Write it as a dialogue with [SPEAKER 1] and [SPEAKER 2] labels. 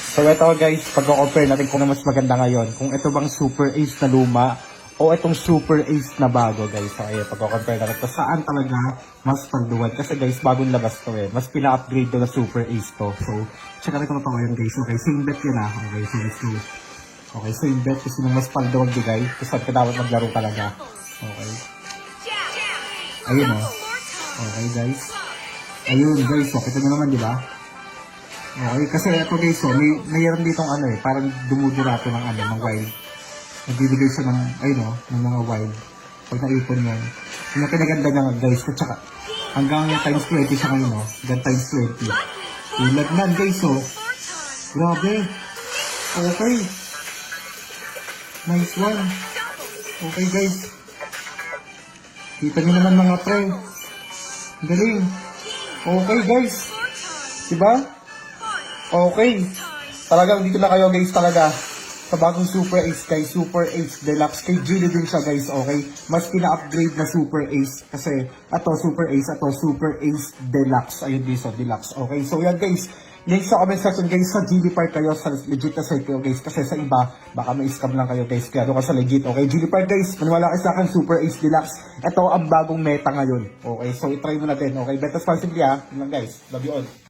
[SPEAKER 1] So ito guys, pag-compare natin kung ano mas maganda ngayon. Kung ito bang Super Ace na luma o itong Super Ace na bago guys. So ayun, pag-compare natin to saan talaga mas pagduwad. Kasi guys, bagong labas to eh. Mas pina-upgrade to na Super Ace to. So, check natin kung ito ngayon guys. Okay, same bet yun ah. Okay, so let's go. Okay, same bet kasi nung mas pagduwad di guys. Kasi saan ka dapat maglaro talaga. Okay. Ayun oh. Okay guys. Ayun guys, so kita nyo naman di ba? Okay, kasi ito guys, so, mayroon ditong ano eh, parang dumudurato ng ano, ng wild. Nagbibigay siya ng, ayun o, ng mga wild. Pag naipon yan. Yung pinaganda niya guys, at saka, hanggang times 20 siya ngayon o, hanggang times 20. Tulad nan guys o, grabe. Okay. Nice one. Okay guys. Kita niyo naman mga pre. Galing. Okay guys. Diba? Okay. Talagang dito na kayo guys talaga. Sa bagong Super Ace guys. Super Ace Deluxe. Kay Gilly din siya guys. Okay. Mas pina-upgrade na Super Ace. Kasi ito Super Ace. Ito Super Ace Deluxe. Ayun dito. Deluxe. Okay. So yan guys. Link sa comment section guys. Sa Gilly Park kayo. Sa legit na site kayo guys. Kasi sa iba. Baka may scam lang kayo guys. Kaya doon ka sa legit. Okay. Gilly Park guys. Maniwala kayo sa akin. Super Ace Deluxe. Ito ang bagong meta ngayon. Okay. So itry mo na din. Okay. Bet responsibly ha. Yun lang guys. Love you all.